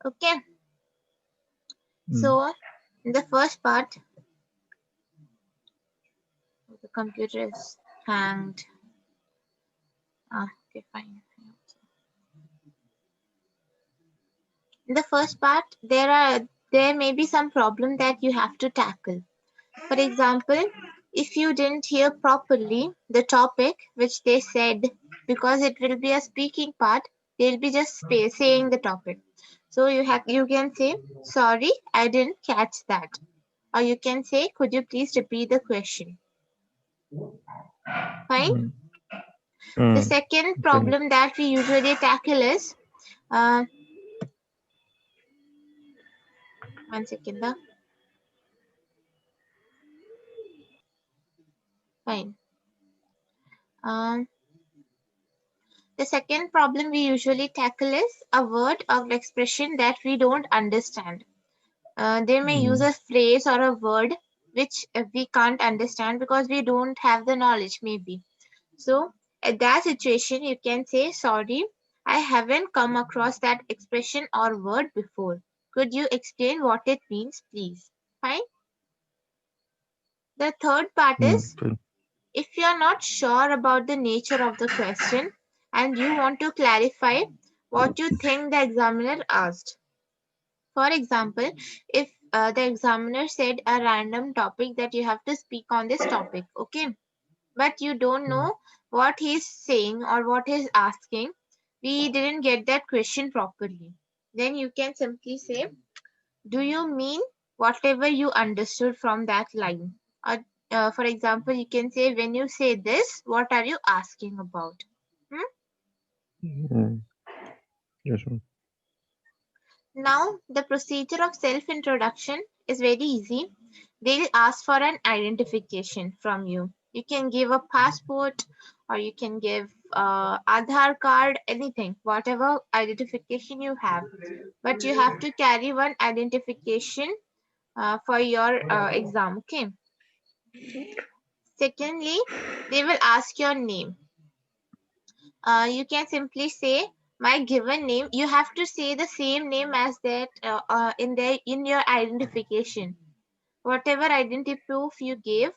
Okay. So in the first part, the computer is hanged. Okay, fine. In the first part, there may be some problem that you have to tackle. For example, if you didn't hear properly the topic which they said, because it will be a speaking part, they'll be just saying the topic. So you can say, sorry, I didn't catch that. Or you can say, could you please repeat the question? Fine. The second problem that we usually tackle is, one second. Fine. The second problem we usually tackle is a word or expression that we don't understand. They may use a phrase or a word which we can't understand because we don't have the knowledge, maybe. So, at that situation, you can say, sorry, I haven't come across that expression or word before. Could you explain what it means, please? Fine. The third part is, if you are not sure about the nature of the question and you want to clarify what you think the examiner asked. For example, if the examiner said a random topic that you have to speak on this topic, okay, but you don't know what he's saying or what he's asking, we didn't get that question properly. Then you can simply say, do you mean whatever you understood from that line? Or, for example, you can say, when you say this, what are you asking about? Yes, ma'am. Now, the procedure of self-introduction is very easy. They'll ask for an identification from you. You can give a passport or you can give Aadhaar card, anything, whatever identification you have. But you have to carry one identification for your exam, okay? Secondly, they will ask your name. You can simply say my given name. You have to say the same name as that in your identification. Whatever identity proof you gave,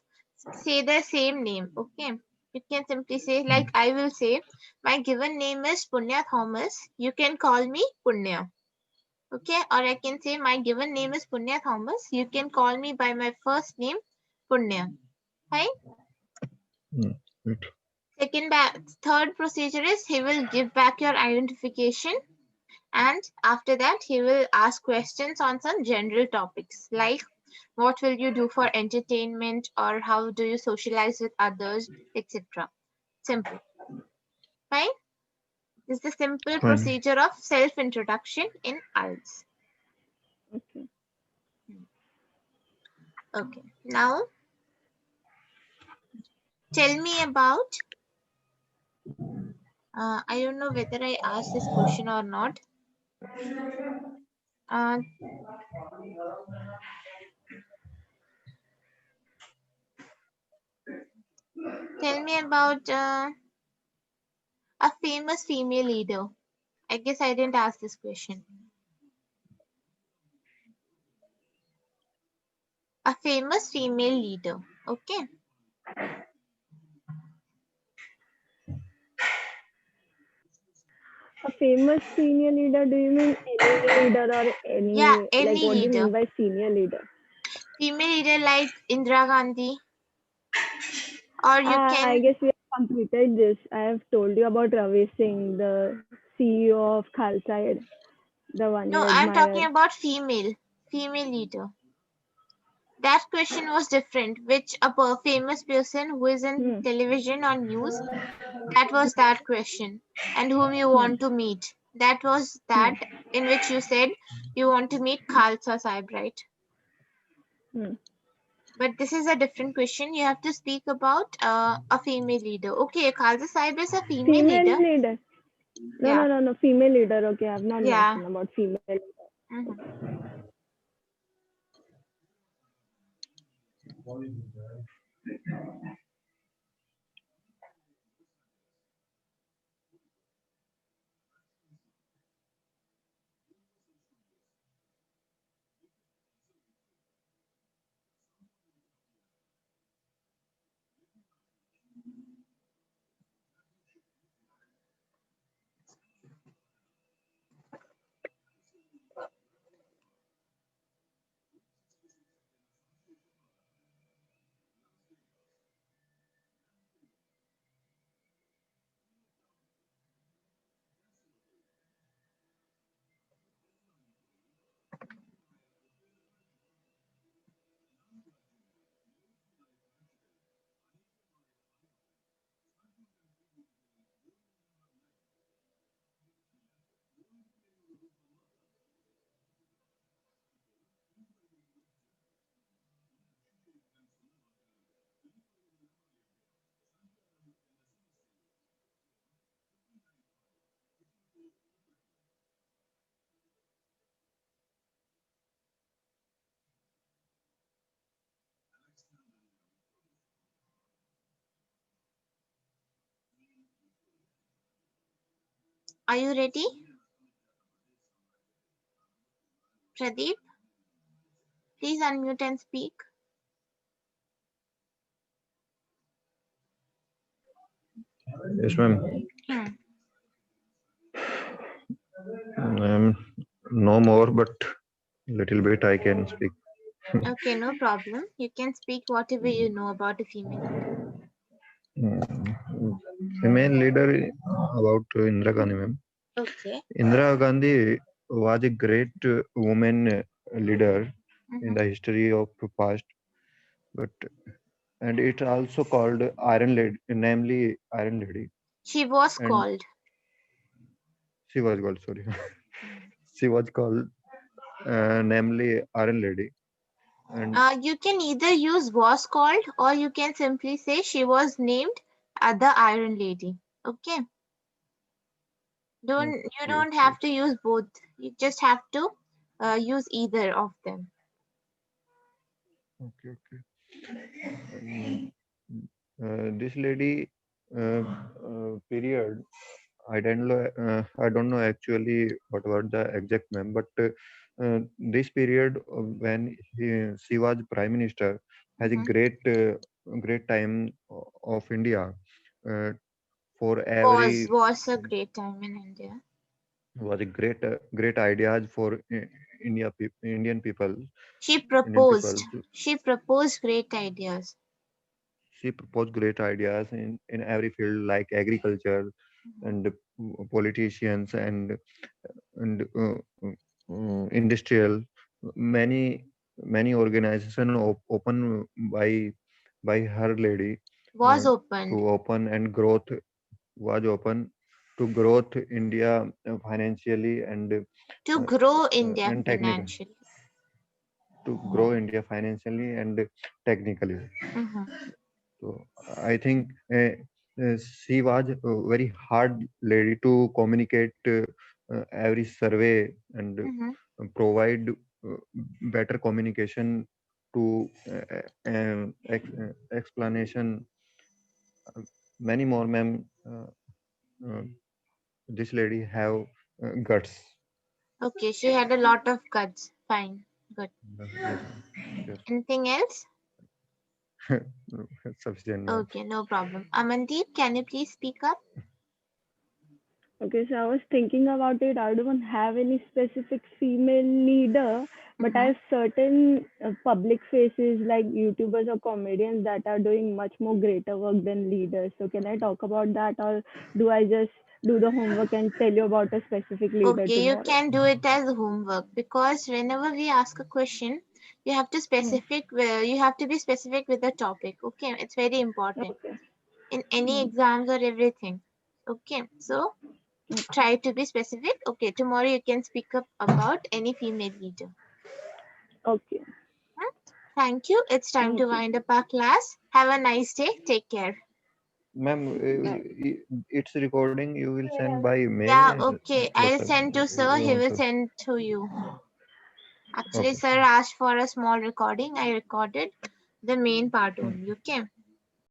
say the same name. Okay. You can simply say, like I will say, my given name is Punya Thomas. You can call me Punya. Okay. Or I can say my given name is Punya Thomas. You can call me by my first name, Punya. Right? Right. Third procedure is he will give back your identification, and after that he will ask questions on some general topics like what will you do for entertainment or how do you socialize with others, etc. Simple. Fine. This is the simple Fine. procedure of self-introduction in IELTS. Okay. Okay. Now tell me about I don't know whether I asked this question or not. Uh, Tell me about a famous female leader. I guess I didn't ask this question. A famous female leader. Okay. A famous senior leader, do you mean any leader or Yeah, any, like any what do you leader. mean by senior leader? Female leader like Indira Gandhi. Or you I can. guess we have completed this. I have told you about Ravi Singh, the CEO of Khalsa Aid, the one No, you I'm talking admire. about female. Female leader. That question was different. Which famous person who is in Hmm. television or news? That was that question. And whom you Hmm. want to meet? That was Hmm. that in which you said you want to meet Khalsa Sahib, right? Hmm. But this is a different question. You have to speak about a female leader. Okay, Khalsa Sahib is a female Female leader. leader. No, Yeah, no, no, no. Female leader. Okay, I have not yeah. mentioned about female leader. Mhm. Are you ready? Pradeep, please unmute and speak. Yes, ma'am. Hmm. No more, but little bit I can speak. Okay, no problem. You can speak whatever you know about a female leader. Female leader about Indira Gandhi, ma'am. Okay. Indira Gandhi was a great woman leader in Mm-hmm. the history of past, but and it also called Iron Lady, namely Iron Lady, She was and called. she was called sorry, Mhm. she was called namely Iron Lady, and You can either use was called or you can simply say she was named the Iron Lady. Okay. You okay, don't okay, have to use both. You just have to use either of them. okay, okay. Um, this lady period I don't know actually what about the exact name, but this period when she was prime minister has a Hmm. great time of India uh, for Was a great time in India. was a great ideas for She Indian people. proposed. She proposed great ideas. She proposed great ideas in every field like agriculture Mhm. and politicians and industrial. Many organization open by her lady uh, Was opened to open and growth was open to growth India financially to uh, grow India and technical financially. to grow India financially and technically. Hmm. So I think she was very hard lady to communicate every survey and Hmm. provide better communication to explanation. Many more, ma'am. Uh, this lady have guts. Okay, she had a lot of guts. Fine. Good. Yes, ma'am. Yes. Anything else? Sufficient, ma'am. Okay, no problem. Amandeep, can you please speak up? Okay, so I was thinking about it. I don't have any specific female leader, but I Mm-hmm. have certain public faces like YouTubers or comedians that are doing much more greater work than leaders. So can I talk about that, or do I just do the homework and tell you about a specific leader Okay, you tomorrow? can do it as homework because whenever we ask a question, you have to Hmm. specific. You have to be specific with the topic. Okay, it's very important Okay. in any Hmm. exams or everything. Okay, so Okay. try to be specific. Okay, tomorrow you can speak up about any female leader. Okay. Hmm? Thank you. It's time to Thank you. wind up our class. Have a nice day. Take care. Ma'am, Bye. it's recording you will send by mail Yeah, or okay. I'll WhatsApp. send to sir. You He want will to? send to you. Actually, Okay. sir asked for a small recording. I recorded the main part only. Okay.